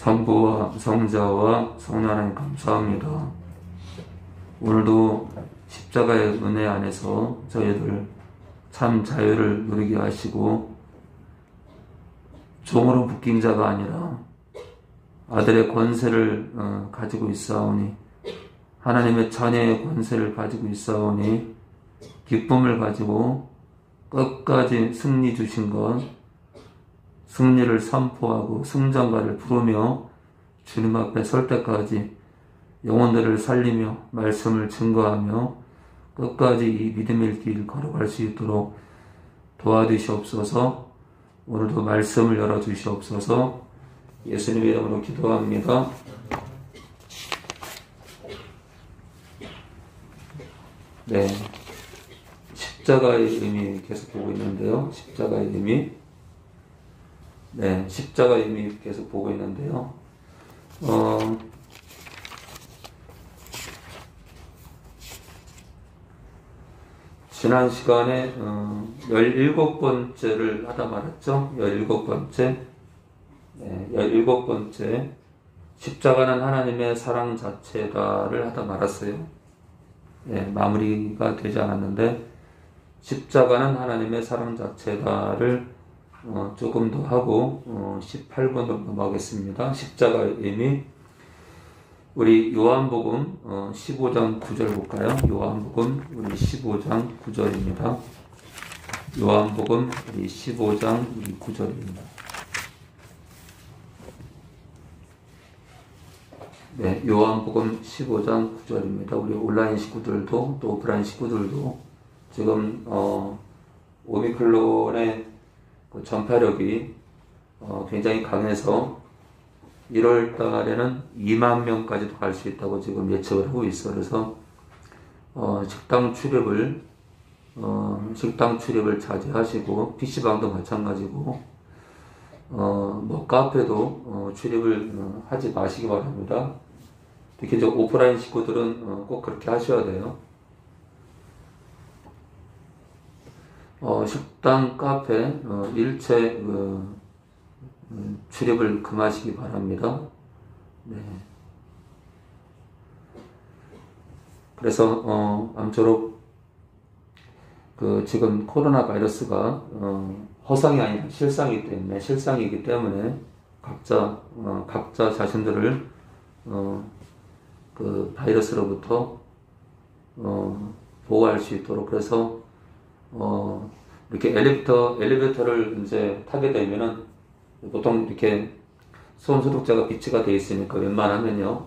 성부와 성자와 성령 하나님 감사합니다. 오늘도 십자가의 은혜 안에서 저희들 참 자유를 누리게 하시고 종으로 묶인 자가 아니라 아들의 권세를 가지고 있사오니 하나님의 자녀의 권세를 가지고 있사오니 기쁨을 가지고 끝까지 승리 주신 것 승리를 선포하고 승전가를 부르며 주님 앞에 설 때까지 영혼들을 살리며 말씀을 증거하며 끝까지 이 믿음의 길 걸어갈 수 있도록 도와주시옵소서. 오늘도 말씀을 열어주시옵소서. 예수님의 이름으로 기도합니다. 네, 십자가의 의미 계속 보고 있는데요. 십자가의 의미. 네, 십자가의 의미 계속 보고 있는데요. 지난 시간에 17번째를 하다 말았죠. 17번째. 네, 17번째. 십자가는 하나님의 사랑 자체다를 하다 말았어요. 네, 마무리가 되지 않았는데 십자가는 하나님의 사랑 자체다를 조금 더 하고 18번으로 넘어가겠습니다. 십자가의 의미. 우리 요한복음 15장 9절 볼까요? 요한복음 우리 15장 9절입니다. 요한복음 우리 15장 우리 9절입니다. 네, 요한복음 15장 9절입니다. 우리 온라인 식구들도 또 오프라인 식구들도 지금 오미클론의 그 전파력이 굉장히 강해서 1월 달에는 2만 명까지도 갈 수 있다고 지금 예측을 하고 있어. 그래서 식당 출입을 자제하시고 PC방도 마찬가지고 뭐 카페도 출입을 하지 마시기 바랍니다. 특히 이제 오프라인 식구들은 꼭 그렇게 하셔야 돼요. 식당, 카페 일체 출입을 금하시기 바랍니다. 네. 그래서 아무쪼록 지금 코로나 바이러스가 허상이 아니라 실상이기 때문에 각자 자신들을 그 바이러스로부터 보호할 수 있도록. 그래서 이렇게 엘리베이터를 이제 타게 되면은 보통 이렇게 손 소독제가 비치가 되어 있으니까 웬만하면요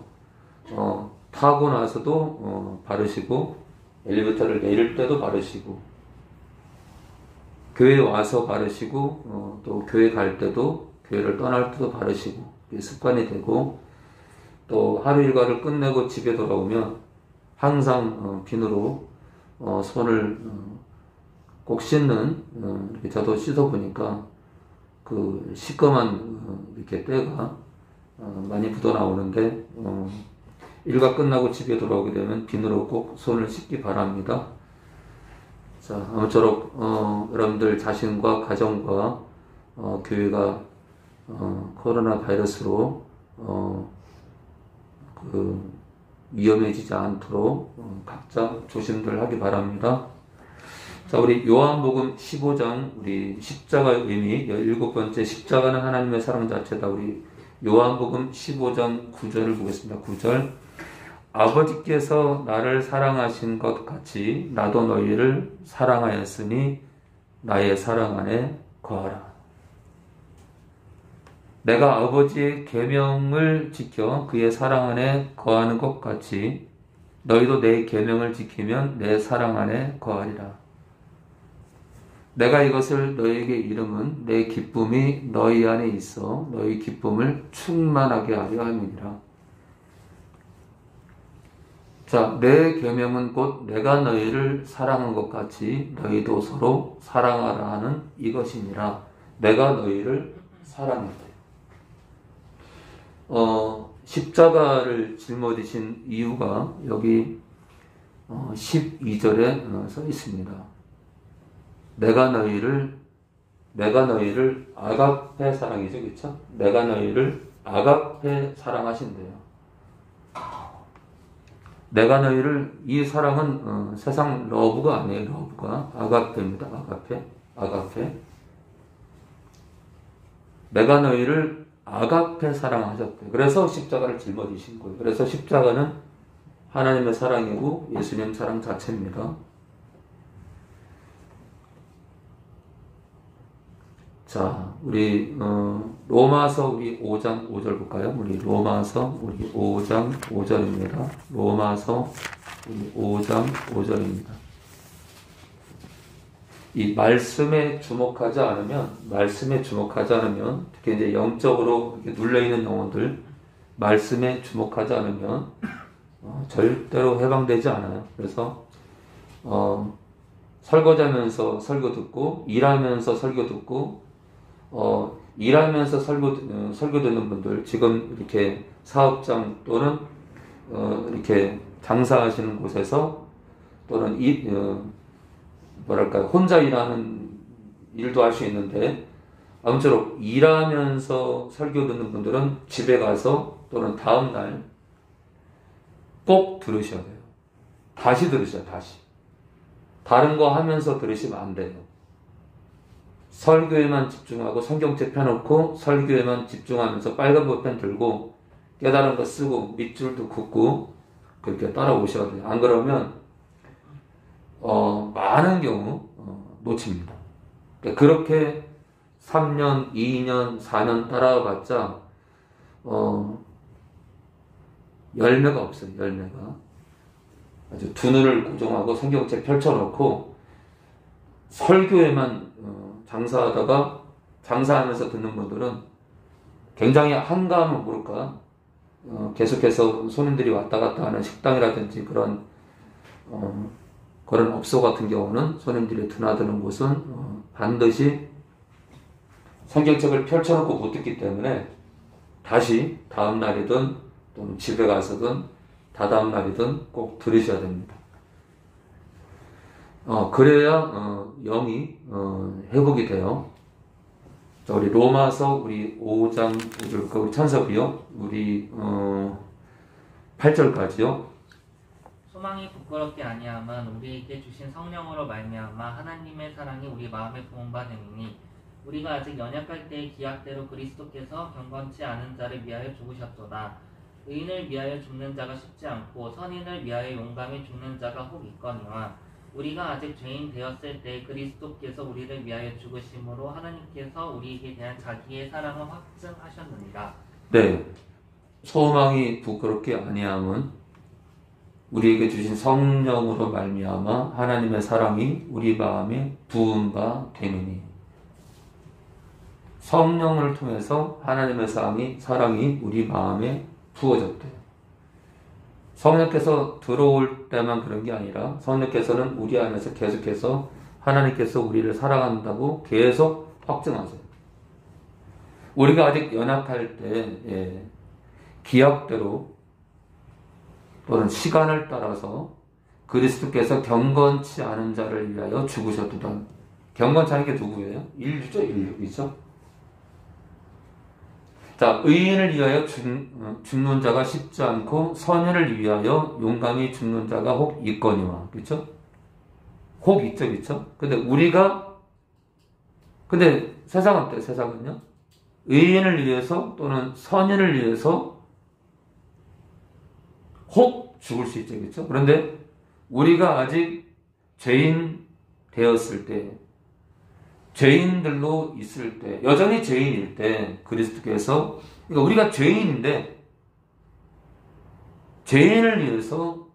타고 나서도 바르시고, 엘리베이터를 내릴 때도 바르시고, 교회 와서 바르시고, 또 교회 갈 때도, 교회를 떠날 때도 바르시고, 이게 습관이 되고, 또 하루 일과를 끝내고 집에 돌아오면 항상 비누로 손을 꼭 씻는, 이렇게 저도 씻어보니까 그 시꺼먼 이렇게 때가 많이 묻어 나오는데, 일과 끝나고 집에 돌아오게 되면 비누로 꼭 손을 씻기 바랍니다. 자, 아무쪼록 여러분들 자신과 가정과 교회가 코로나 바이러스로 위험해지지 않도록 각자 조심들 하기 바랍니다. 자, 우리 요한복음 15장 우리 십자가의 의미 17번째, 십자가는 하나님의 사랑 자체다. 우리 요한복음 15장 9절을 보겠습니다. 9절. 아버지께서 나를 사랑하신 것 같이 나도 너희를 사랑하였으니 나의 사랑 안에 거하라. 내가 아버지의 계명을 지켜 그의 사랑 안에 거하는 것 같이 너희도 내 계명을 지키면 내 사랑 안에 거하리라. 내가 이것을 너희에게 이름은 내 기쁨이 너희 안에 있어 너희 기쁨을 충만하게 하려 함이니라. 자, 내 계명은 곧 내가 너희를 사랑한 것 같이 너희도 서로 사랑하라 하는 이것이니라. 내가 너희를 사랑했대. 십자가를 짊어지신 이유가 여기 12절에 써 있습니다. 내가 너희를 아가페 사랑이죠, 그렇죠? 내가 너희를 아가페 사랑하신대요. 내가 너희를, 이 사랑은 세상 러브가 아니에요. 러브가 아가페입니다. 아가페. 내가 너희를 아가페 사랑하셨대. 그래서 십자가를 짊어지신 거예요. 그래서 십자가는 하나님의 사랑이고 예수님 사랑 자체입니다. 자, 우리 로마서 우리 5장 5절 볼까요? 우리 로마서 우리 5장 5절입니다. 로마서 우리 5장 5절입니다. 이 말씀에 주목하지 않으면 특히 이제 영적으로 이렇게 눌려 있는 영혼들, 말씀에 주목하지 않으면 절대로 해방되지 않아요. 그래서 설거지하면서 설교 듣고, 일하면서 설교 듣고, 일하면서 설교 듣는 분들, 지금 이렇게 사업장 또는 이렇게 장사하시는 곳에서 또는 혼자 일하는 일도 할 수 있는데, 아무쪼록 일하면서 설교 듣는 분들은 집에 가서 또는 다음날 꼭 들으셔야 돼요. 다시 들으셔야 돼요. 다시. 다른 거 하면서 들으시면 안 돼요. 설교에만 집중하고 성경책 펴놓고 설교에만 집중하면서 빨간 볼펜 들고 깨달은 거 쓰고 밑줄도 긋고 그렇게 따라오셔야 돼요. 안 그러면 많은 경우 놓칩니다. 그러니까 그렇게 3년, 2년, 4년 따라와봤자 열매가 없어요. 열매가. 아주 두 눈을 고정하고 성경책 펼쳐놓고 설교에만 장사하다가 장사하면서 듣는 분들은 굉장히 한가하면 모를까 계속해서 손님들이 왔다 갔다 하는 식당이라든지 그런 업소 같은 경우는 손님들이 드나드는 곳은 반드시 성경책을 펼쳐놓고 못 듣기 때문에 다시 다음 날이든 또는 집에 가서든 다다음 날이든 꼭 들으셔야 됩니다. 그래야 영이 회복이 돼요. 자, 우리 로마서 우리 5장 5절, 우리 찬석이요. 우리 8절까지요. 소망이 부끄럽게 아니함은 우리에게 주신 성령으로 말미암아 하나님의 사랑이 우리 마음에 부은 바 됨이니 우리가 아직 연약할 때의 기약대로 그리스도께서 경건치 않은 자를 위하여 죽으셨도다. 의인을 위하여 죽는 자가 쉽지 않고 선인을 위하여 용감히 죽는 자가 혹 있거니와 우리가 아직 죄인 되었을 때 그리스도께서 우리를 위하여 죽으심으로 하나님께서 우리에게 대한 자기의 사랑을 확증하셨느니라. 네, 소망이 부끄럽게 아니함은 우리에게 주신 성령으로 말미암아 하나님의 사랑이 우리 마음에 부은 바 되느니. 성령을 통해서 하나님의 사랑이 우리 마음에 부어졌대요. 성령께서 들어올 때만 그런 게 아니라 성령께서는 우리 안에서 계속해서 하나님께서 우리를 사랑한다고 계속 확증하세요. 우리가 아직 연약할 때 기약대로 또는 시간을 따라서 그리스도께서 경건치 않은 자를 위하여 죽으셨도다. 경건치 않은 게 누구예요? 인류죠, 인류이죠. 자, 의인을 위하여 죽는 자가 쉽지 않고 선인을 위하여 용감히 죽는 자가 혹 있거니와. 그렇죠? 혹 있죠, 그렇죠? 근데 세상은 어때요? 세상은요? 의인을 위해서 또는 선인을 위해서 혹 죽을 수 있죠, 그렇죠? 그런데 우리가 아직 죄인 되었을 때, 죄인들로 있을 때, 여전히 죄인일 때 그리스도께서, 그러니까 우리가 죄인인데 죄인을 위해서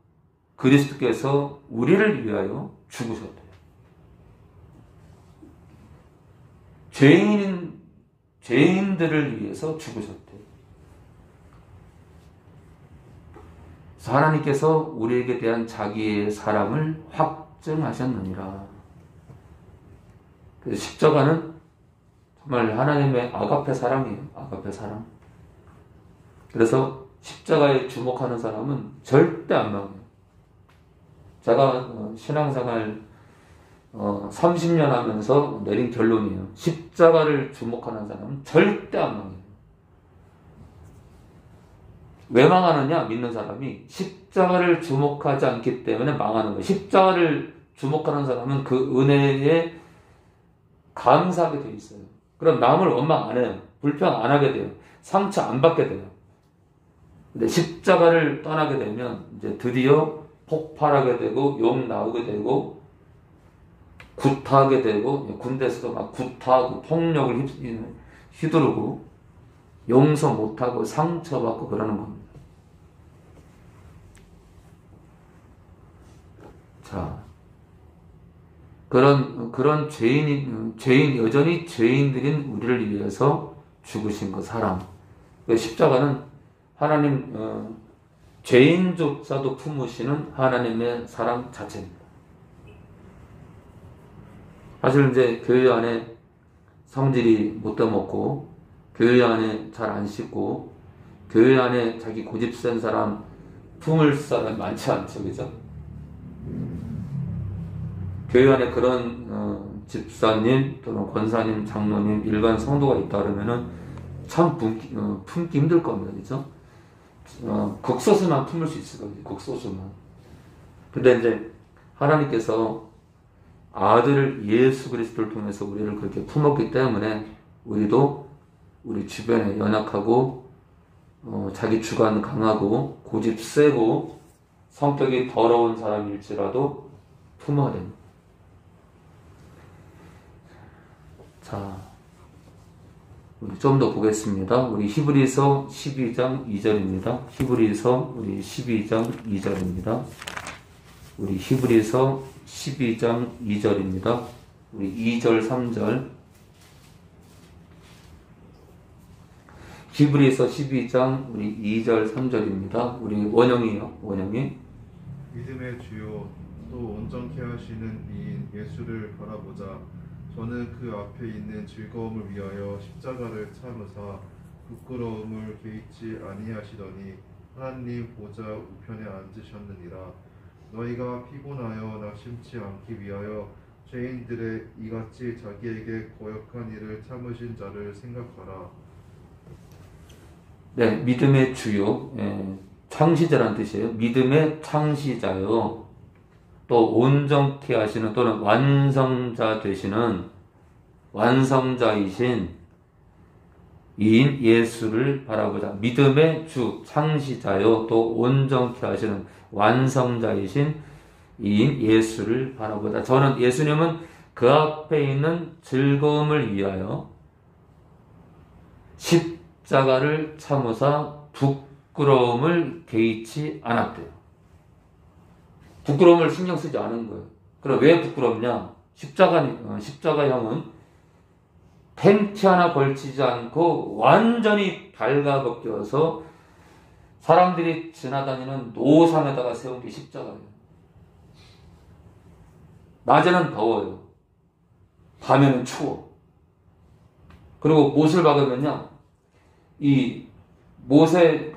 그리스도께서 우리를 위하여 죽으셨대요. 죄인들을 위해서 죽으셨대요. 그래서 하나님께서 우리에게 대한 자기의 사랑을 확증하셨느니라. 그래서 십자가는 정말 하나님의 아가페 사랑이에요. 아가페 사랑. 그래서 십자가에 주목하는 사람은 절대 안 망해요. 제가 신앙생활 30년 하면서 내린 결론이에요. 십자가를 주목하는 사람은 절대 안 망해요. 왜 망하느냐? 믿는 사람이 십자가를 주목하지 않기 때문에 망하는 거예요. 십자가를 주목하는 사람은 그 은혜에 감사하게 돼 있어요. 그럼 남을 원망 안 해요. 불평 안 하게 돼요. 상처 안 받게 돼요. 근데 십자가를 떠나게 되면 이제 드디어 폭발하게 되고 욕 나오게 되고 구타하게 되고 군대에서도 막 구타하고 폭력을 휘두르고 용서 못하고 상처받고 그러는 겁니다. 자, 그런 여전히 죄인들인 우리를 위해서 죽으신 그 사랑. 십자가는 하나님, 죄인조차도 품으시는 하나님의 사랑 자체입니다. 사실 이제 교회 안에 성질이 못돼 먹고, 교회 안에 잘 안 씻고, 교회 안에 자기 고집센 사람 품을 사람이 많지 않죠, 그죠? 교회 안에 그런 집사님 또는 권사님, 장로님, 일반 성도가 있다 그러면은 참 품기 힘들 겁니다, 그죠? 극소수만 품을 수 있을 거예요, 극소수만. 근데 이제 하나님께서 아들 예수 그리스도를 통해서 우리를 그렇게 품었기 때문에 우리도 우리 주변에 연약하고 자기 주관 강하고 고집 세고 성격이 더러운 사람일지라도 품어야 됩니다. 자, 우리 좀 더 보겠습니다. 우리 히브리서 12장 2절입니다. 히브리서 우리 12장 2절입니다. 우리 히브리서 12장 2절입니다. 우리 2절 3절. 히브리서 12장 우리 2절 3절입니다. 우리 원영이요. 원영이. 믿음의 주요 또 온전케 하시는 이인 예수를 바라보자. 저는 그 앞에 있는 즐거움을 위하여 십자가를 참으사 부끄러움을 개의치 아니하시더니 하나님 보좌 우편에 앉으셨느니라. 너희가 피곤하여 낙심치 않기 위하여 죄인들의 이같이 자기에게 거역한 일을 참으신 자를 생각하라. 네, 믿음의 주요, 창시자라는 뜻이에요. 믿음의 창시자요. 또 온전케 하시는 또는 완성자 되시는 완성자이신 이인 예수를 바라보자. 믿음의 주, 창시자요. 또 온전케 하시는 완성자이신 이인 예수를 바라보자. 저는 예수님은 그 앞에 있는 즐거움을 위하여 십자가를 참으사 부끄러움을 개의치 않았대요. 부끄러움을 신경 쓰지 않은 거예요. 그럼 왜 부끄럽냐? 십자가형은 팬티 하나 걸치지 않고 완전히 발가벗겨서 사람들이 지나다니는 노상에다가 세운 게 십자가예요. 낮에는 더워요. 밤에는 추워. 그리고 못을 박으면요, 이 못에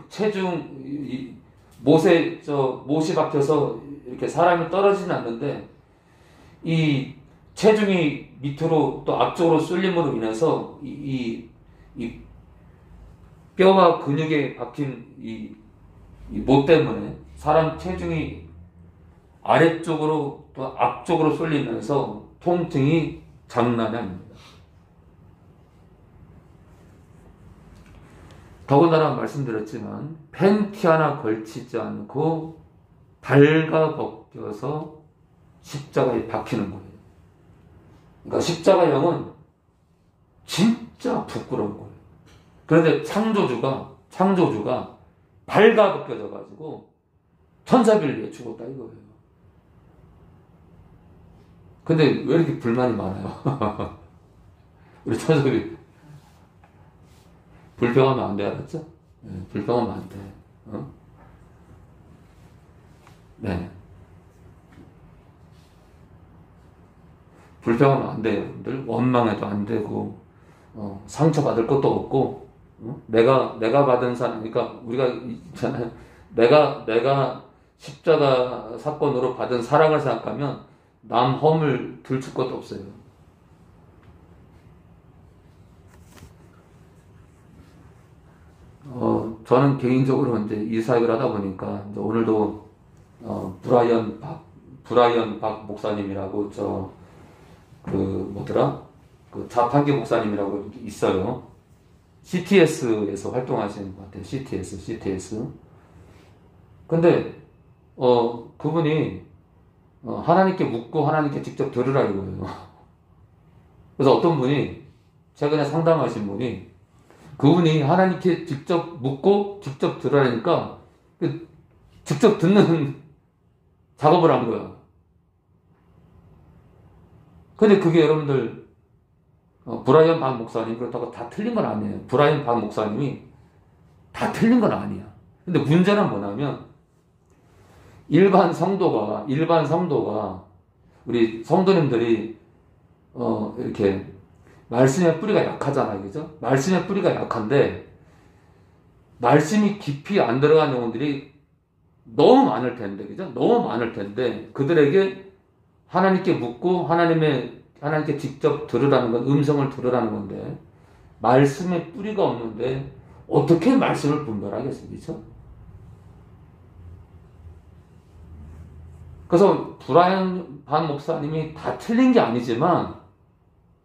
못이 박혀서 이렇게 사람이 떨어지진 않는데 이 체중이 밑으로 또 앞쪽으로 쏠림으로 인해서 이 뼈와 근육에 박힌 이 못 때문에 사람 체중이 아래쪽으로 또 앞쪽으로 쏠리면서 통증이 장난이 아닙니다. 더군다나 말씀드렸지만 팬티 하나 걸치지 않고 발가벗겨서 십자가에 박히는 거예요. 그러니까 십자가형은 진짜 부끄러운 거예요. 그런데 창조주가 발가벗겨져 가지고 천사를 위해 죽었다 이거예요. 근데 왜 이렇게 불만이 많아요? 우리 천사들이 불평하면 안 돼, 알았죠? 네, 불평하면 안 돼. 네. 불평하면 안 돼요, 여러분들. 원망해도 안 되고, 상처받을 것도 없고, 내가 받은 사랑, 그러니까 우리가 있잖아요. 내가 십자가 사건으로 받은 사랑을 생각하면 남 허물 들출 것도 없어요. 저는 개인적으로 이제 이 사역을 하다 보니까 이제 오늘도 브라이언 박 목사님이라고 그 자판기 목사님이라고 있어요. CTS에서 활동하시는 것 같아요. CTS. 근데 그분이 하나님께 묻고 하나님께 직접 들으라 이거예요. 그래서 어떤 분이 최근에 상담하신 분이 그분이 하나님께 직접 묻고 직접 들으라니까 직접 듣는 작업을 한 거야. 근데 그게 여러분들 브라이언 박 목사님 그렇다고 다 틀린 건 아니에요. 브라이언 박 목사님이 다 틀린 건 아니야. 근데 문제는 뭐냐면 일반 성도가 우리 성도님들이 이렇게 말씀의 뿌리가 약하잖아요. 그죠? 말씀의 뿌리가 약한데 말씀이 깊이 안 들어간 영혼들이 너무 많을 텐데, 그죠? 너무 많을 텐데 그들에게 하나님께 묻고 하나님께 직접 들으라는 건 음성을 들으라는 건데 말씀의 뿌리가 없는데 어떻게 말씀을 분별하겠어요? 그죠? 그래서 브라이언 반 목사님이 다 틀린 게 아니지만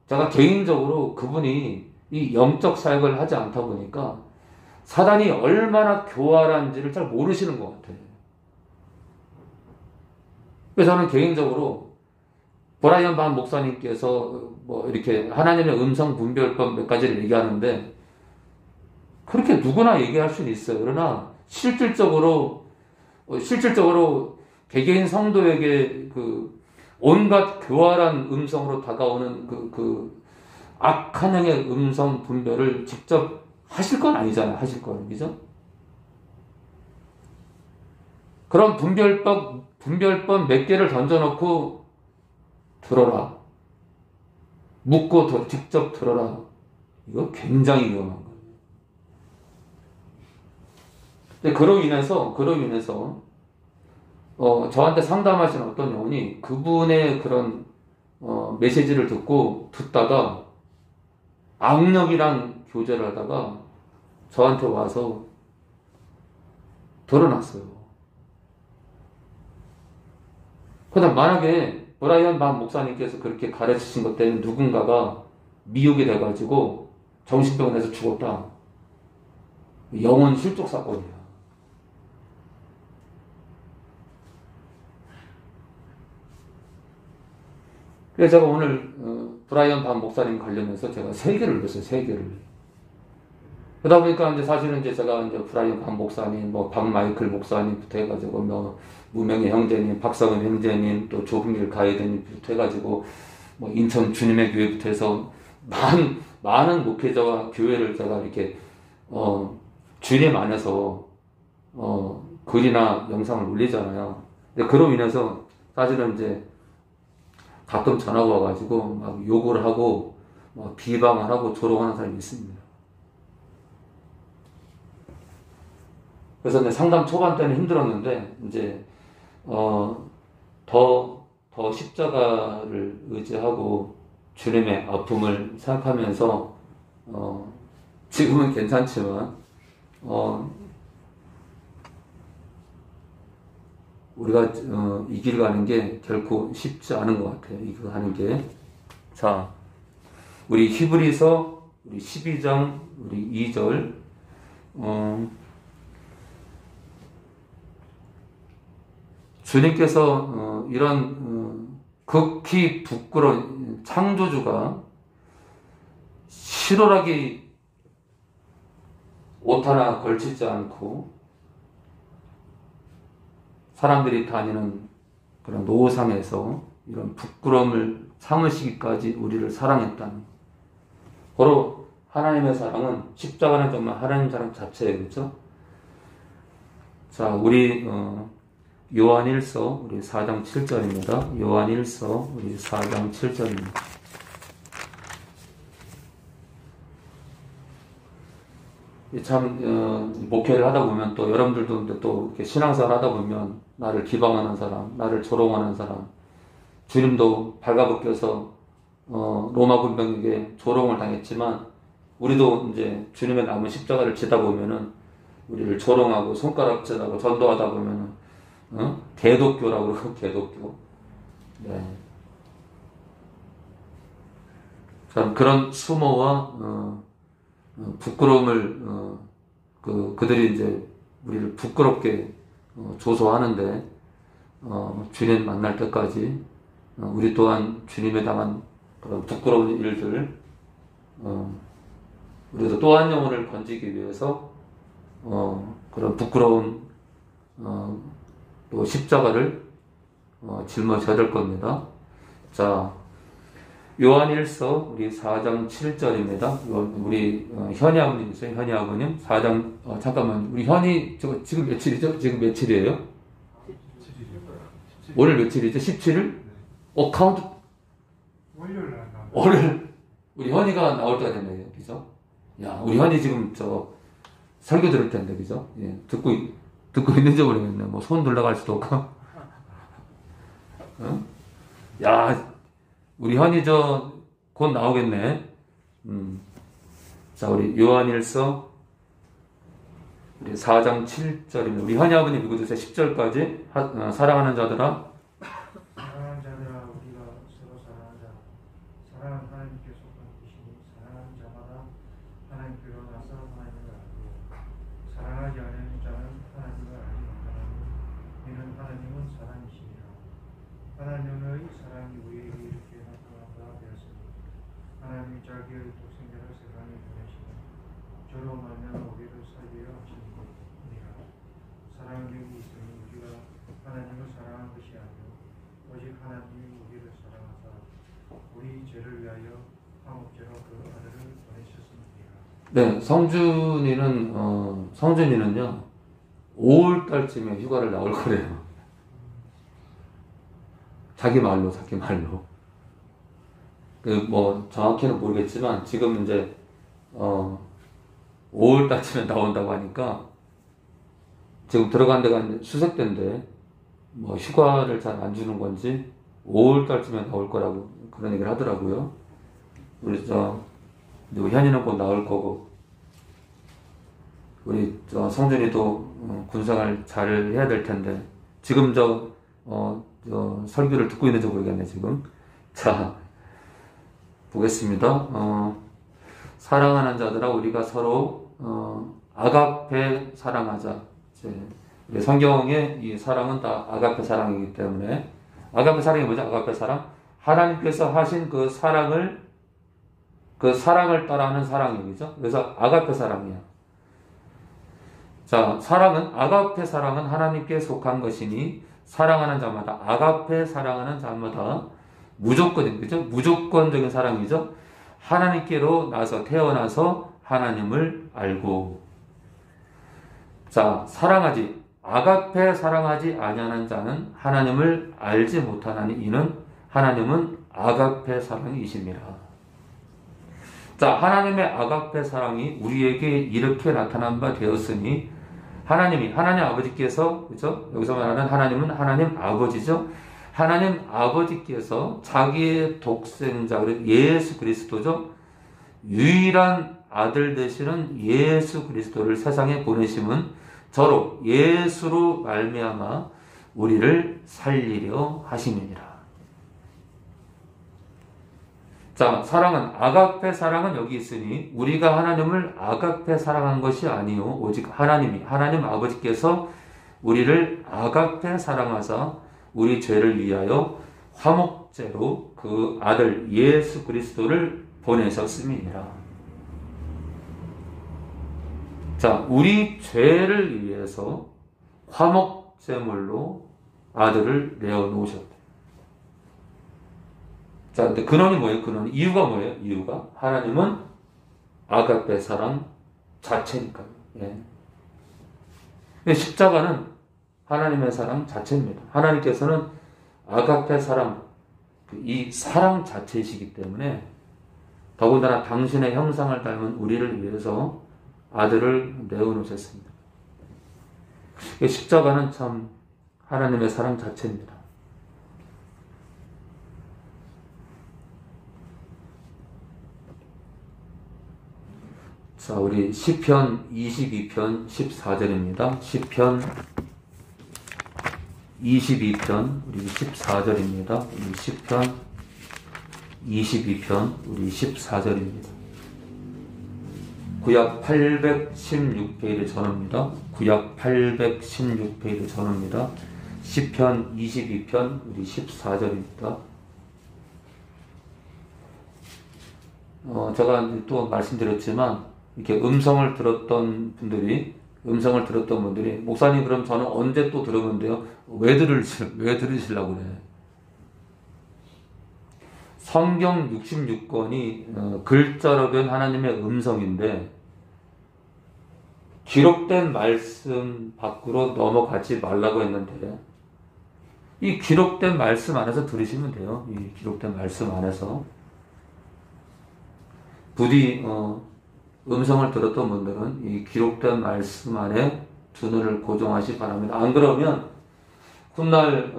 제가 개인적으로 그분이 이 영적 사역을 하지 않다 보니까 사단이 얼마나 교활한지를 잘 모르시는 것 같아요. 그래서 저는 개인적으로 브라이언 반 목사님께서 뭐 이렇게 하나님의 음성 분별법 몇 가지를 얘기하는데 그렇게 누구나 얘기할 수는 있어요. 그러나 실질적으로 개개인 성도에게 그 온갖 교활한 음성으로 다가오는 그 악한 영의 음성 분별을 직접 하실 건 아니잖아요. 하실 거는, 그죠? 그런 분별법 몇 개를 던져놓고 들어라. 묻고 직접 들어라. 이거 굉장히 위험한 거예요. 근데 그로 인해서 저한테 상담하신 어떤 영혼이 그분의 그런 메시지를 듣다가 악력이랑 교제를 하다가 저한테 와서 드러났어요. 그다음 만약에 브라이언 반 목사님께서 그렇게 가르치신 것 때문에 누군가가 미혹이 돼가지고 정신병원에서 죽었다. 영혼 실족 사건이야. 그래서 제가 오늘 브라이언 반 목사님 관련해서 제가 3개를 읽었어요. 3개를. 그러다 보니까 이제 사실은 제가 브라이언 반 목사님, 박마이클 목사님부터 해가지고 무명의 형제님, 박성은 형제님, 또 조금길 가이드님부터 해가지고 인천 주님의 교회부터 해서 많은 목회자와 교회를 제가 이렇게 주님 안에서 글이나 영상을 올리잖아요. 근데 그로 인해서 사실은 이제 가끔 전화가 와가지고 막 욕을 하고 비방을 하고 조롱하는 사람이 있습니다. 그래서 상담 초반 때는 힘들었는데 이제 더 십자가를 의지하고 주님의 아픔을 생각하면서 지금은 괜찮지만 우리가 이 길 가는 게 결코 쉽지 않은 것 같아요. 이거 하는 게. 자, 우리 히브리서 우리 12장 우리 2절 주님께서 이런 극히 부끄러운 창조주가 실오라기 옷 하나 걸치지 않고 사람들이 다니는 그런 노상에서 이런 부끄러움을 참으시기까지 우리를 사랑했다는 것. 바로 하나님의 사랑은 십자가는 정말 하나님 사랑 자체예요. 그렇죠? 자, 우리 요한일서 우리 4장 7절입니다. 요한일서 우리 4장 7절입니다. 참 목회를 하다 보면 또 여러분들도 또 이렇게 신앙생활 하다 보면 나를 비방하는 사람, 나를 조롱하는 사람, 주님도 발가벗겨서 로마 군병에게 조롱을 당했지만 우리도 이제 주님의 남은 십자가를 지다 보면은 우리를 조롱하고 손가락질하고 전도하다 보면은 개독교라고 그러고 개독교. 네. 참 그런 수모와 부끄러움을 그들이 이제 우리를 부끄럽게 조소하는데 주님 만날 때까지 우리 또한 주님에 당한 그런 부끄러운 일들 우리도 또 한 영혼을 건지기 위해서 그런 부끄러운 또 십자가를 짊어져야 될 겁니다. 자, 요한일서 우리 4장 7절입니다. 우리 현희 아버님 있어요. 현희 아버님 4장 잠깐만 우리 현희 지금 며칠이죠? 지금 며칠이에요? 17일이요. 오늘 며칠이죠? 17일? 카운트 월요일 날 오늘 우리 현희가 나올 때가 됐네요. 그죠? 야, 우리 현희 지금 설교 들을 텐데, 그죠? 예, 듣고 있는지 모르겠네. 뭐, 손 들러갈 수도 없고. 야, 우리 현희 곧 나오겠네. 자, 우리 요한일서, 우리 4장 7절입니다. 우리 현희 아버님 읽어주세요. 10절까지. 사랑하는 자들아. 사랑하는 자들아 우리가 서로 사랑하자. 사랑은 하나님께 속한 것이니 사랑하는 자마다 하나님께로 나서 하나님을 알고 사랑하지 않는 자는 하나님을 알지 못하나니 이는 하나님은 사랑이시니라. 하나님의 사랑이 우리에게 이렇게 나타나다 되었으니 하나님이 자기의 독생자를 세상에 보내시니 저로 말미암아 우리를 살리려 하시니라. 사랑은 여기 있으니 우리가 하나님을 사랑한 것이 아니요 오직 하나님이 우리를 사랑하사 우리 죄를 위하여 화목제로 그 아들을 보내셨습니다. 네, 성준이는요, 5월달쯤에 휴가를 나올 거래요. 자기 말로. 정확히는 모르겠지만, 지금 이제, 5월달쯤에 나온다고 하니까, 지금 들어간 데가 수색대인데, 뭐, 휴가를 잘 안 주는 건지, 5월달쯤에 나올 거라고, 그런 얘기를 하더라고요. 우리 현이는 곧 나올 거고, 우리 성준이도 군생활 잘 해야 될 텐데, 지금 설교를 듣고 있는지 모르겠네, 지금. 자, 보겠습니다. 사랑하는 자들아, 우리가 서로, 아가페 사랑하자. 이제 성경의 이 사랑은 다 아가페 사랑이기 때문에, 아가페 사랑이 뭐죠? 아가페 사랑? 하나님께서 하신 그 사랑을 따라하는 사랑이죠. 그래서 아가페 사랑이야. 자, 아가페 사랑은 하나님께 속한 것이니 사랑하는 자마다 아가페 사랑하는 자마다 무조건이죠. 무조건적인 사랑이죠. 하나님께로 태어나서 하나님을 알고. 자, 아가페 사랑하지 아니하는 자는 하나님을 알지 못하나니 이는 하나님은 아가페 사랑이십니다. 자, 하나님의 아가페 사랑이 우리에게 이렇게 나타난 바 되었으니 하나님 아버지께서, 그죠? 여기서 말하는 하나님은 하나님 아버지죠? 하나님 아버지께서 자기의 독생자, 예수 그리스도죠? 유일한 아들 되시는 예수 그리스도를 세상에 보내심은 저로 예수로 말미암아 우리를 살리려 하심이니라. 자, 아가페 사랑은 여기 있으니 우리가 하나님을 아가페 사랑한 것이 아니요 오직 하나님 아버지께서 우리를 아가페 사랑하사 우리 죄를 위하여 화목제로 그 아들 예수 그리스도를 보내셨음이니라. 자, 우리 죄를 위해서 화목제물로 아들을 내어놓으셨다. 자, 근데 근원이 뭐예요? 이유가 뭐예요? 이유가 하나님은 아가페 사랑 자체니까요. 예. 십자가는 하나님의 사랑 자체입니다. 하나님께서는 아가페 사랑, 이 사랑 자체이시기 때문에 더군다나 당신의 형상을 닮은 우리를 위해서 아들을 내어놓으셨습니다. 십자가는 참 하나님의 사랑 자체입니다. 자, 우리 시편 22편 14절입니다. 시편 22편 우리 14절입니다. 우리 시편 22편 우리 14절입니다. 구약 816페이지 전후입니다. 구약 816페이지 전후입니다. 시편 22편 우리 14절입니다. 제가 또 말씀드렸지만 이렇게 음성을 들었던 분들이 목사님 그럼 저는 언제 또 들으면 돼요? 왜 들으시려고 그래? 성경 66권이 글자로 된 하나님의 음성인데 기록된 말씀 밖으로 넘어가지 말라고 했는데 이 기록된 말씀 안에서 들으시면 돼요. 이 기록된 말씀 안에서 부디 음성을 들었던 분들은 이 기록된 말씀 안에 두 눈을 고정하시 바랍니다. 안 그러면 훗날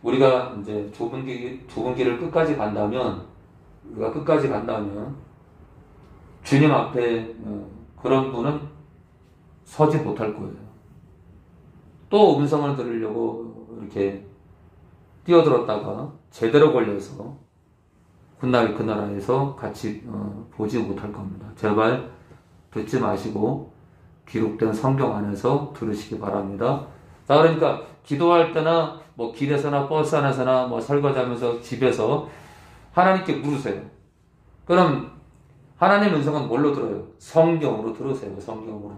우리가 이제 좁은 길을 끝까지 간다면 주님 앞에 그런 분은 서지 못할 거예요. 또 음성을 들으려고 이렇게 뛰어들었다가 제대로 걸려서 훗날 그 나라에서 같이 보지 못할 겁니다. 제발 듣지 마시고 기록된 성경 안에서 들으시기 바랍니다. 자, 그러니까 기도할 때나 뭐 길에서나 버스 안에서나 뭐 설거지하면서 집에서 하나님께 물으세요. 그럼 하나님의 음성은 뭘로 들어요? 성경으로 들으세요. 성경으로.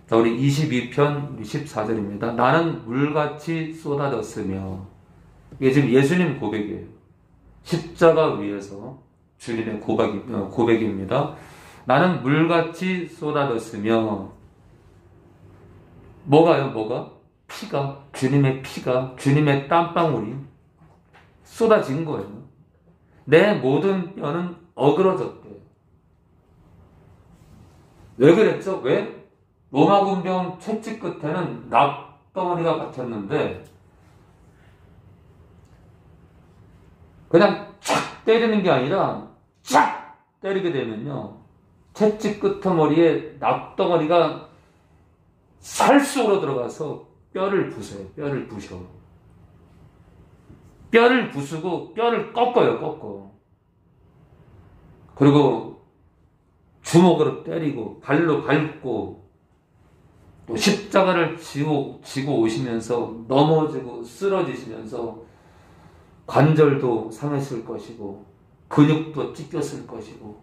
자, 우리 22편 우리 14절입니다. 나는 물같이 쏟아졌으며, 이게 지금 예수님 고백이에요. 십자가 위에서 주님의 고백입니다. 나는 물같이 쏟아졌으며, 뭐가? 주님의 피가, 주님의 땀방울이 쏟아진 거예요. 내 모든 뼈는 어그러졌대요. 왜 그랬죠? 왜? 로마 군병 채찍 끝에는 납덩어리가 박혔는데, 그냥 착 때리는 게 아니라 쫙 때리게 되면요, 채찍 끄트머리에 납덩어리가 살 속으로 들어가서 뼈를 부숴요. 뼈를 부셔. 뼈를 부수고 뼈를 꺾어. 그리고 주먹으로 때리고 발로 밟고 또 십자가를 지고 오시면서 넘어지고 쓰러지시면서 관절도 상했을 것이고 근육도 찢겼을 것이고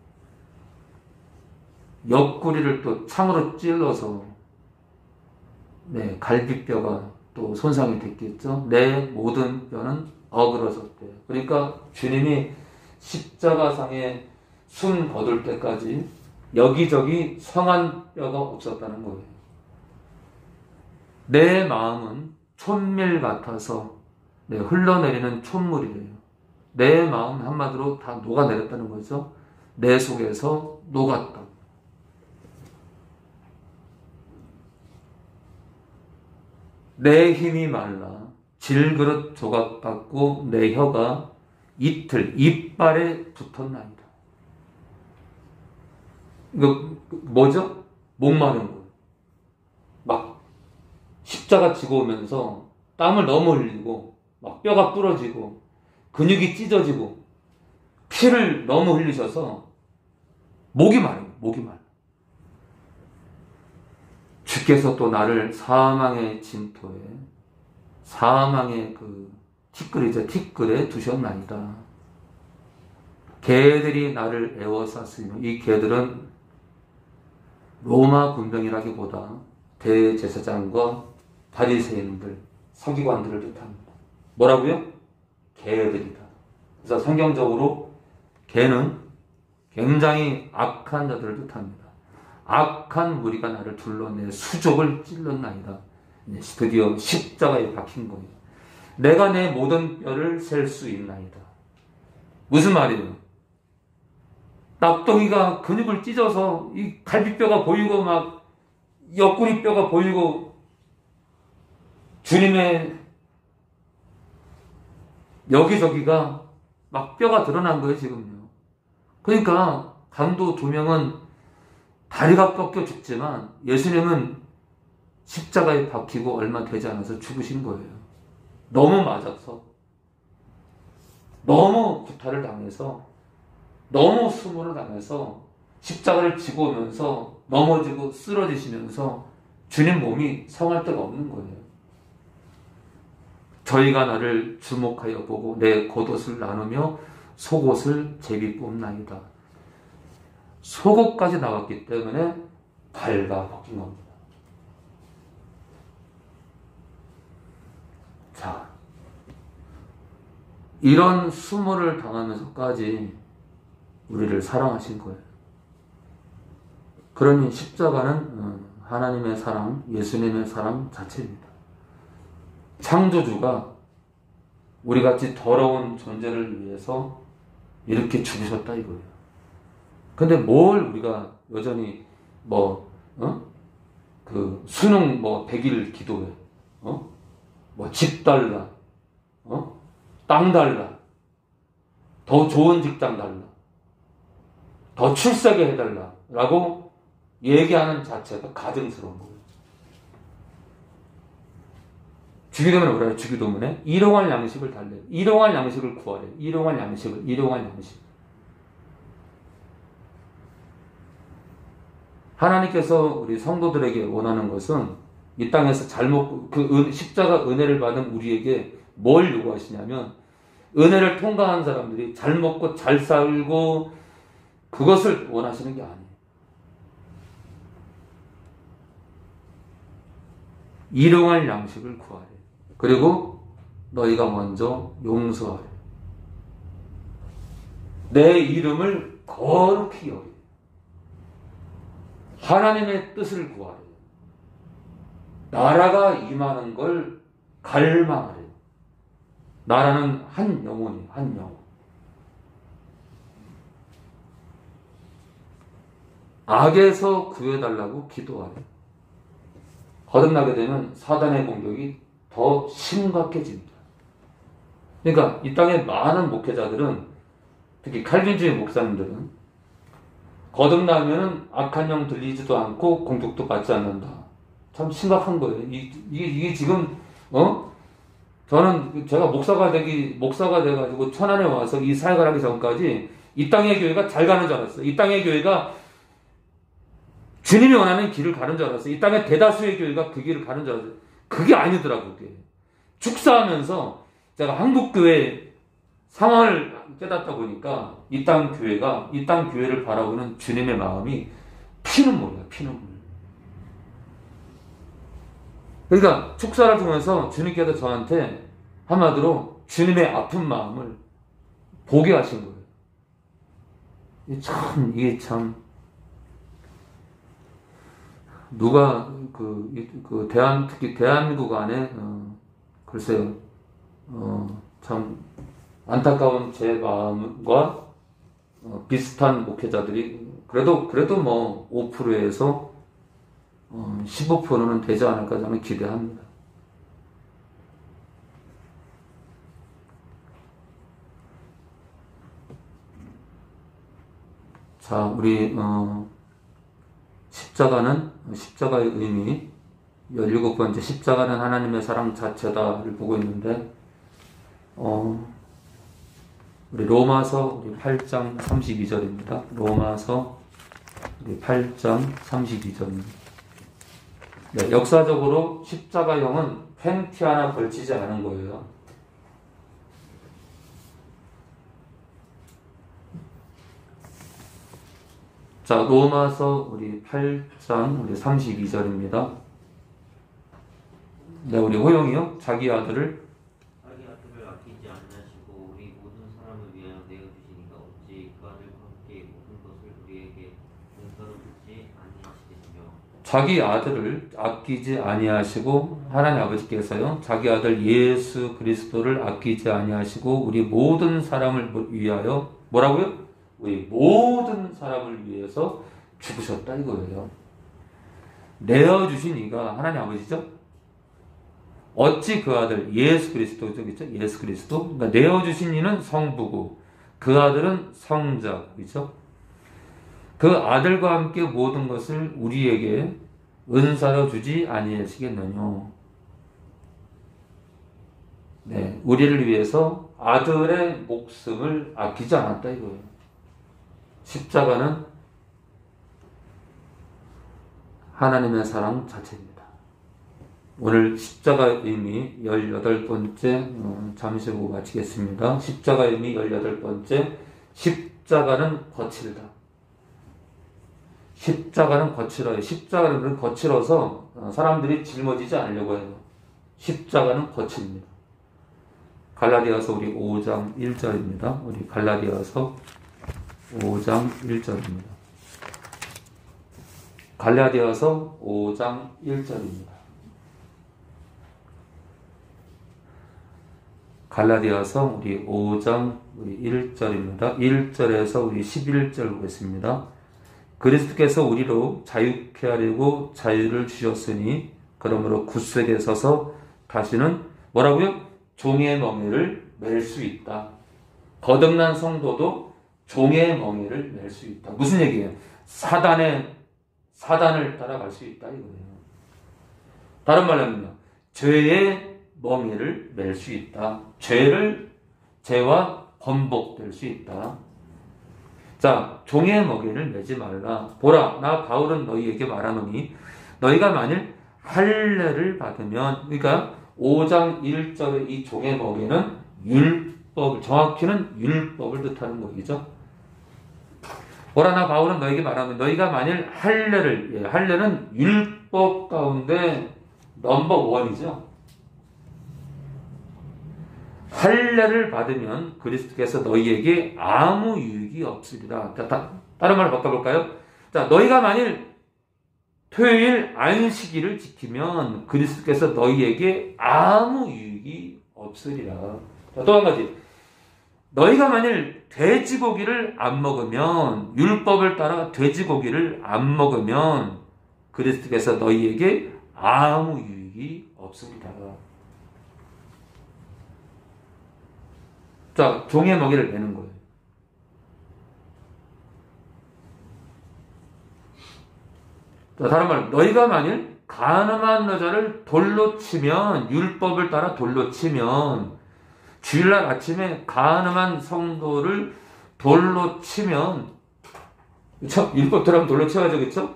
옆구리를 또 창으로 찔러서 갈비뼈가 또 손상이 됐겠죠. 내 모든 뼈는 어그러졌대요. 그러니까 주님이 십자가상에 숨 거둘 때까지 여기저기 성한 뼈가 없었다는 거예요. 내 마음은 촛밀 같아서 흘러내리는 촛물이래요. 내 마음 한마디로 다 녹아내렸다는 거죠. 내 속에서 녹았다. 내 힘이 말라 질그릇 조각받고 내 혀가 이틀 이빨에 붙었나이다. 이거 뭐죠? 목마른 거예요. 막 십자가 지고 오면서 땀을 너무 흘리고 막 뼈가 부러지고 근육이 찢어지고 피를 너무 흘리셔서 목이 마른 거예요. 목이 마른. 주께서 또 나를 사망의 진토에 사망의 그 티끌에 두셨나이다. 개들이 나를 애워쌌으며 이 개들은 로마 군병이라기보다 대제사장과 바리새인들, 서기관들을 뜻합니다. 뭐라고요? 개들이다. 그래서 성경적으로 개는 굉장히 악한 자들을 뜻합니다. 악한 무리가 나를 둘러내 수족을 찔렀나이다. 드디어 십자가에 박힌 거예요. 내가 내 모든 뼈를 셀 수 있나이다. 무슨 말이에요? 납덩이가 근육을 찢어서 이 갈비뼈가 보이고 막 옆구리뼈가 보이고 주님의 여기저기가 막 뼈가 드러난 거예요, 지금요. 그러니까 강도 2명은 다리가 꺾여 죽지만 예수님은 십자가에 박히고 얼마 되지 않아서 죽으신 거예요. 너무 맞아서, 너무 구타를 당해서, 너무 수모를 당해서 십자가를 지고 오면서 넘어지고 쓰러지시면서 주님 몸이 성할 데가 없는 거예요. 저희가 나를 주목하여 보고 내 겉옷을 나누며 속옷을 제비 뽑나이다. 속옷까지 나왔기 때문에 발가 벗긴 겁니다. 자, 이런 수모를 당하면서까지 우리를 사랑하신 거예요. 그러니 십자가는 하나님의 사랑, 예수님의 사랑 자체입니다. 창조주가 우리같이 더러운 존재를 위해서 이렇게 죽으셨다 이거예요. 근데 뭘 우리가 여전히 수능 100일 기도회, 집 달라, 땅 달라, 더 좋은 직장 달라, 더 출세게 해달라 라고 얘기하는 자체가 가증스러운 거예요. 주기도문에 뭐라 해요? 주기도문에 일용할 양식을 달래요. 일용할 양식을 구하래요. 일용할 양식. 하나님께서 우리 성도들에게 원하는 것은 이 땅에서 잘 먹고 십자가 은혜를 받은 우리에게 뭘 요구하시냐면 은혜를 통과한 사람들이 잘 먹고 잘 살고 그것을 원하시는 게 아니에요. 일용할 양식을 구하래. 그리고 너희가 먼저 용서하래. 내 이름을 거룩히 여기래. 하나님의 뜻을 구하래. 나라가 임하는 걸 갈망하래. 나라는 한 영혼이 한 영혼. 악에서 구해달라고 기도하래. 거듭나게 되면 사단의 공격이 더 심각해집니다. 그러니까 이 땅의 많은 목회자들은, 특히 칼빈주의 목사님들은 거듭나면 악한 영 들리지도 않고 공격도 받지 않는다. 참 심각한 거예요. 이게 지금 저는 제가 목사가 돼가지고 천안에 와서 이 사역을 하기 전까지 이 땅의 교회가 잘 가는 줄 알았어요. 이 땅의 교회가 주님이 원하는 길을 가는 줄 알았어요. 이 땅의 대다수의 교회가 그 길을 가는 줄 알았어요. 그게 아니더라고요. 그게. 축사하면서 제가 한국교회 상황을 깨닫다 보니까 이 땅 교회를 바라보는 주님의 마음이 피눈물이야, 피눈물. 그러니까 축사를 통해서 주님께서 저한테 한마디로 주님의 아픈 마음을 보게 하신 거예요. 이게 참 누가 특히 대한민국 안에 글쎄요, 참 안타까운 제 마음과 비슷한 목회자들이 그래도 5%에서 15%는 되지 않을까 저는 기대합니다. 자, 우리 십자가의 의미 17번째 십자가는 하나님의 사랑 자체다를 보고 있는데 우리 로마서 8장 32절입니다. 로마서 8장 32절입니다. 네, 역사적으로 십자가형은 팬티 하나 걸치지 않은 거예요. 자, 로마서 8장 32절입니다. 네, 우리 호영이요. 자기 아들을 아끼지 아니하시고 우리 모든 사람을 위하여 내어주시니까 어찌 그 아들과 함께 모든 것을 우리에게 용서로 주지 아니하시겠으며. 자기 아들을 아끼지 아니하시고 하나님 아버지께서요, 자기 아들 예수 그리스도를 아끼지 아니하시고 우리 모든 사람을 위하여 뭐라고요? 우리 모든 사람을 위해서 죽으셨다 이거예요. 내어주신 이가 하나님 아버지죠? 어찌 그 아들 예수 그리스도죠? 예수 그리스도? 그러니까 내어주신 이는 성부고 그 아들은 성자이죠. 그 아들과 함께 모든 것을 우리에게 은사로 주지 아니하시겠느냐. 네, 우리를 위해서 아들의 목숨을 아끼지 않았다 이거예요. 십자가는 하나님의 사랑 자체입니다. 오늘 십자가 의미 18번째 잠시 후고 마치겠습니다. 십자가 의미 18번째, 십자가는 거칠다. 십자가는 거칠어요. 십자가는 거칠어서 사람들이 짊어지지 않으려고 해요. 십자가는 거칩니다. 갈라디아서 우리 5장 1절입니다. 우리 갈라디아서 5장 1절입니다. 갈라디아서 5장 1절입니다. 갈라디아서 우리 5장 우리 1절입니다. 1절에서 우리 11절 보겠습니다. 그리스도께서 우리로 자유케 하려고 자유를 주셨으니 그러므로 굳세게 서서 다시는 뭐라고요? 종의 멍에를 맬 수 있다. 거듭난 성도도 종의 멍에를 맬 수 있다. 무슨 얘기예요? 사단을 따라갈 수 있다 이거예요. 다른 말로 하면요, 죄의 멍에를 맬 수 있다. 죄와 번복될 수 있다. 자, 종의 멍에를 매지 말라. 보라, 나 바울은 너희에게 말하노니 너희가 만일 할례를 받으면, 그러니까 5장 1절의 이 종의 멍에는 율법, 정확히는 율법을 뜻하는 거겠죠. 보라, 나 바울은 너희에게 말하노니 너희가 만일 할례는 율법 가운데 넘버 1이죠. 할례를 받으면 그리스도께서 너희에게 아무 유익이 없으리라. 다른 말로 바꿔볼까요? 자, 너희가 만일 토요일 안식일을 지키면 그리스도께서 너희에게 아무 유익이 없으리라. 자, 또 한 가지. 너희가 만일 돼지고기를 안 먹으면, 율법을 따라 돼지고기를 안 먹으면 그리스도께서 너희에게 아무 유익이 없으리라. 자, 종의 멍에를 매는 거예요. 자, 다른 말로 너희가 만일 간음한 여자를 돌로 치면, 율법을 따라 돌로 치면, 주일날 아침에 간음한 성도를 돌로 치면, 그쵸? 율법 따라 돌로 쳐야죠, 그쵸?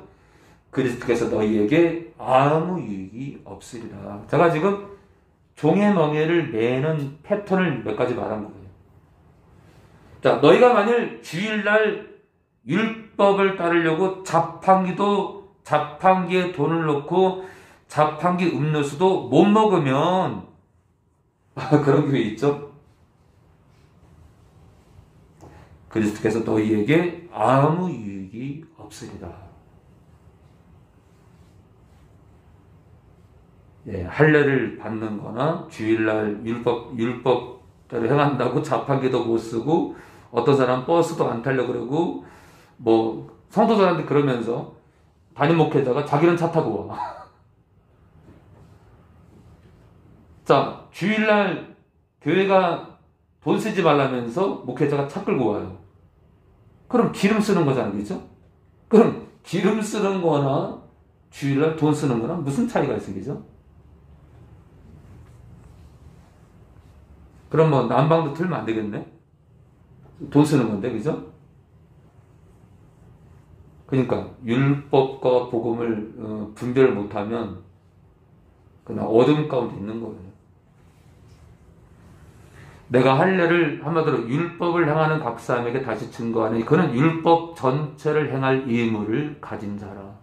그리스도께서 너희에게 아무 유익이 없으리라. 제가 지금 종의 멍에를 매는 패턴을 몇 가지 말한 거예요. 자, 너희가 만일 주일날 율법을 따르려고 자판기에 돈을 넣고 자판기 음료수도 못 먹으면, 그런 교회 있죠? 그리스도께서 너희에게 아무 유익이 없으리라. 예, 할례를 받는 거나 주일날 율법대로 행한다고 자판기도 못 쓰고, 어떤 사람 버스도 안 타려고 그러고, 성도들한테 그러면서 담임 목회자가 자기는 차 타고 와. 자, 주일날 교회가 돈 쓰지 말라면서 목회자가 차 끌고 와요. 그럼 기름 쓰는 거잖아요, 그죠? 그럼 기름 쓰는 거나 주일날 돈 쓰는 거나 무슨 차이가 있어요, 그죠? 그럼 난방도 틀면 안 되겠네? 돈 쓰는 건데, 그죠? 그러니까 율법과 복음을 분별을 못하면 그냥 어둠 가운데 있는 거예요. 내가 할례를 한마디로 율법을 행하는 각 사람에게 다시 증거하니 그는 율법 전체를 행할 의무를 가진 자라.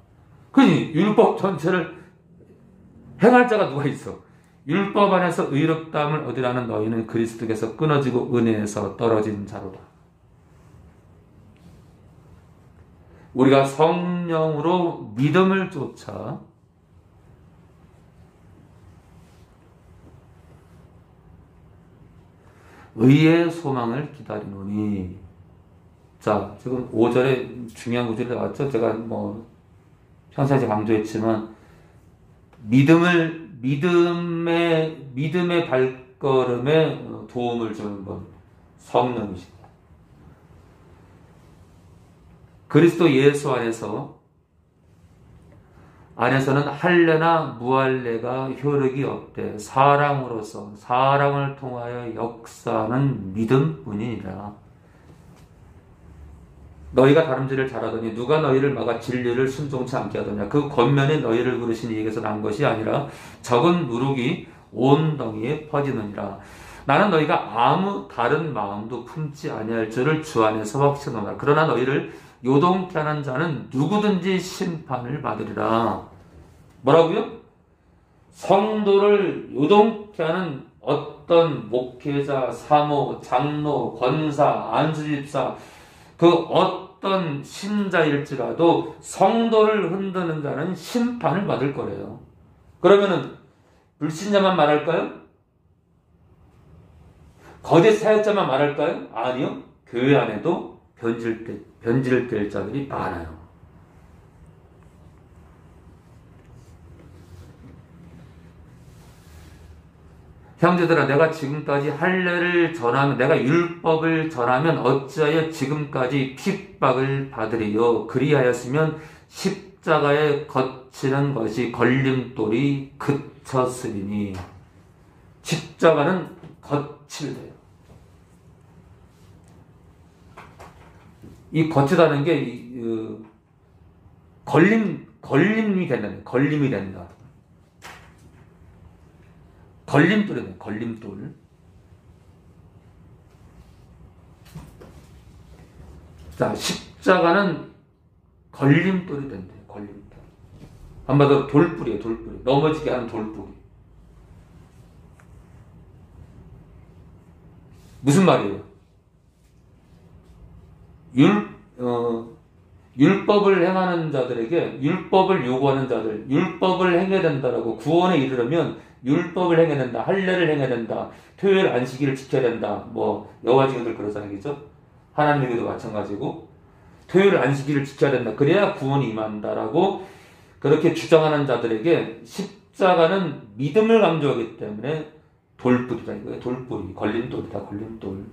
그러니 율법 전체를 행할 자가 누가 있어? 율법 안에서 의롭다함을 얻으라는 너희는 그리스도께서 끊어지고 은혜에서 떨어진 자로다. 우리가 성령으로 믿음을 쫓아 의의 소망을 기다리노니. 자, 지금 5절에 중요한 구절이 나왔죠. 제가 평상시에 강조했지만 믿음의 발걸음에 도움을 주는 건 성령이십니다. 그리스도 예수 안에서는 할례나 무할례가 효력이 없되 사랑으로서 사랑을 통하여 역사하는 믿음뿐이니라. 너희가 다름질을 잘하더니 누가 너희를 막아 진리를 순종치 않게 하더냐. 그 권면이 너희를 부르신 이에게서 난 것이 아니라 적은 누룩이 온 덩이에 퍼지느니라. 나는 너희가 아무 다른 마음도 품지 아니할 줄을 주 안에서 확신하노라. 그러나 너희를 요동케 하는 자는 누구든지 심판을 받으리라. 뭐라고요? 성도를 요동케 하는 어떤 목회자, 사모, 장로, 권사, 안수집사, 그 어떤 신자일지라도 성도를 흔드는 자는 심판을 받을 거래요. 그러면은 불신자만 말할까요? 거짓 사역자만 말할까요? 아니요. 교회 안에도 변질될 자들이 많아요. 형제들아, 내가 지금까지 할례를 전하면, 내가 율법을 전하면 어찌하여 지금까지 핍박을 받으리요. 그리하였으면 십자가에 거치는 것이 걸림돌이 그쳤으리니. 십자가는 거칠대요. 이 거치다는 게 걸림이 된다. 걸림이 된다. 걸림돌이네, 걸림돌. 자, 십자가는 걸림돌이 된대, 걸림돌. 한마디로 돌뿌리예요, 돌뿌리. 넘어지게 하는 돌뿌리. 무슨 말이에요? 율법을 행하는 자들에게, 율법을 요구하는 자들, 율법을 행해야 된다라고 구원에 이르려면 율법을 행해야 된다, 할례를 행해야 된다, 토요일 안식일을 지켜야 된다. 뭐 여호와 증인들 그러잖아요, 그죠? 하나님에게도 마찬가지고 토요일 안식일을 지켜야 된다. 그래야 구원이 임한다라고 그렇게 주장하는 자들에게 십자가는 믿음을 강조하기 때문에 돌뿌리다 이거예요. 돌뿌리, 걸림돌이다, 걸림돌.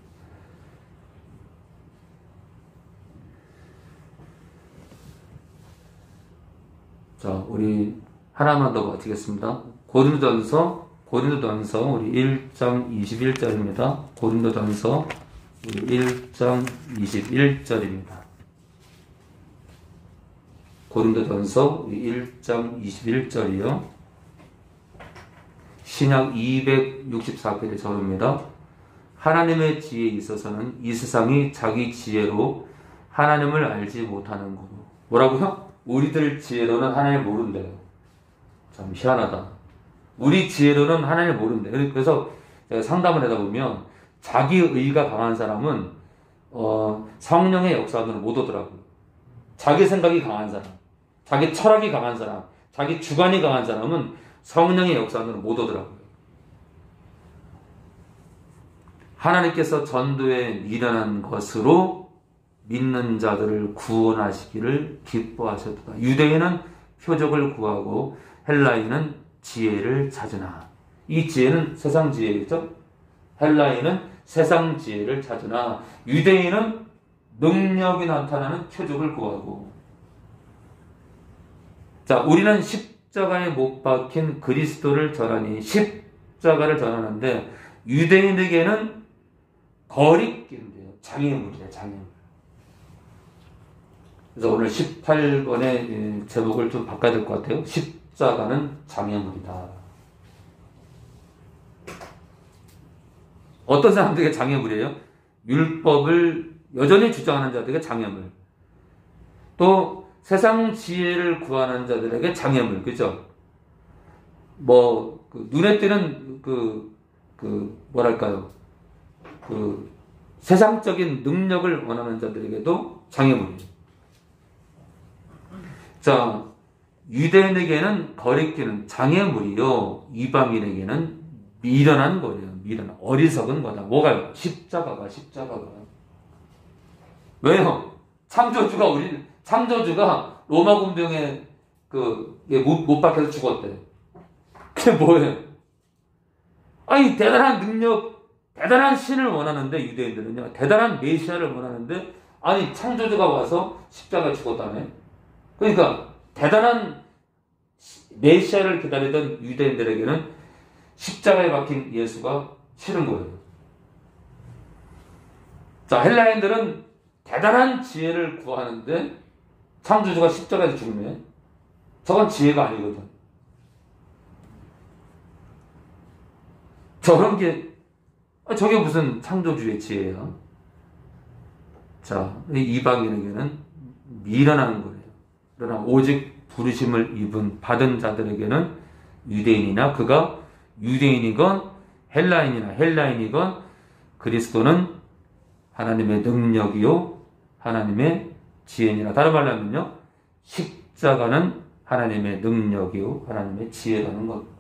자, 우리 하나만 더 마치겠습니다. 고린도전서 우리 1장 21절입니다. 고린도전서 우리 1장 21절입니다. 고린도전서 우리 1장 21절이요. 신약 264페이지 저릅니다. 하나님의 지혜에 있어서는 이 세상이 자기 지혜로 하나님을 알지 못하는 거고. 뭐라고요? 우리들 지혜로는 하나님을 모른대요. 참 희한하다. 우리 지혜로는 하나님을 모른대요. 그래서 제가 상담을 하다 보면 자기 의가 강한 사람은 성령의 역사는 못 오더라고요. 자기 생각이 강한 사람, 자기 철학이 강한 사람, 자기 주관이 강한 사람은 성령의 역사는 못 오더라고요. 하나님께서 전도에 미련한 것으로 믿는 자들을 구원하시기를 기뻐하셨다. 유대인은 표적을 구하고 헬라인은 지혜를 찾으나. 이 지혜는 세상 지혜겠죠? 헬라인은 세상 지혜를 찾으나 유대인은 능력이 나타나는 표적을 구하고. 자, 우리는 십자가에 못 박힌 그리스도를 전하니 십자가를 전하는데 유대인에게는 거리낌이에요. 장애물이에요. 장애물. 그래서 오늘 18번의 제목을 좀 바꿔야 될 것 같아요. 십자가는 장애물이다. 어떤 사람들에게 장애물이에요? 율법을 여전히 주장하는 자들에게 장애물. 또 세상 지혜를 구하는 자들에게 장애물. 그죠? 눈에 띄는 뭐랄까요? 세상적인 능력을 원하는 자들에게도 장애물이에요. 자, 유대인에게는 거리끼는 장애물이요, 이방인에게는 미련한 거예요. 미련한, 어리석은 거다. 뭐가요? 십자가가. 왜요? 창조주가 로마 군병에 못 박혀서 죽었대. 그게 뭐예요? 아니, 대단한 능력, 대단한 신을 원하는데, 유대인들은요, 대단한 메시아를 원하는데, 아니 창조주가 와서 십자가에 죽었다네. 그러니까 대단한 메시아를 기다리던 유대인들에게는 십자가에 박힌 예수가 싫은 거예요. 자, 헬라인들은 대단한 지혜를 구하는데 창조주가 십자가에서 죽으면 저건 지혜가 아니거든. 저런 게 저게 무슨 창조주의 지혜야? 자, 이방인에게는 미련한 거예요. 그러나 오직 부르심을 받은 자들에게는 유대인이나 그가 유대인이건 헬라인이건 그리스도는 하나님의 능력이요 하나님의 지혜니라. 다른 말로 하면요, 십자가는 하나님의 능력이요 하나님의 지혜라는 겁니다.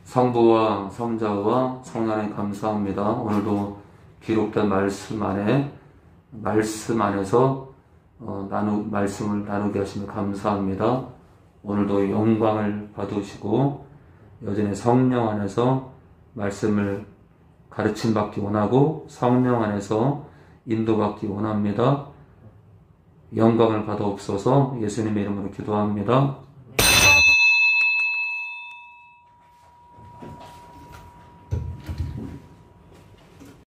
성부와 성자와 성령에 감사합니다. 오늘도 기록된 말씀 안에서 말씀을 나누게 하시며 감사합니다. 오늘도 영광을 받으시고 여전히 성령 안에서 말씀을 가르침 받기 원하고 성령 안에서 인도받기 원합니다. 영광을 받아옵소서. 예수님의 이름으로 기도합니다.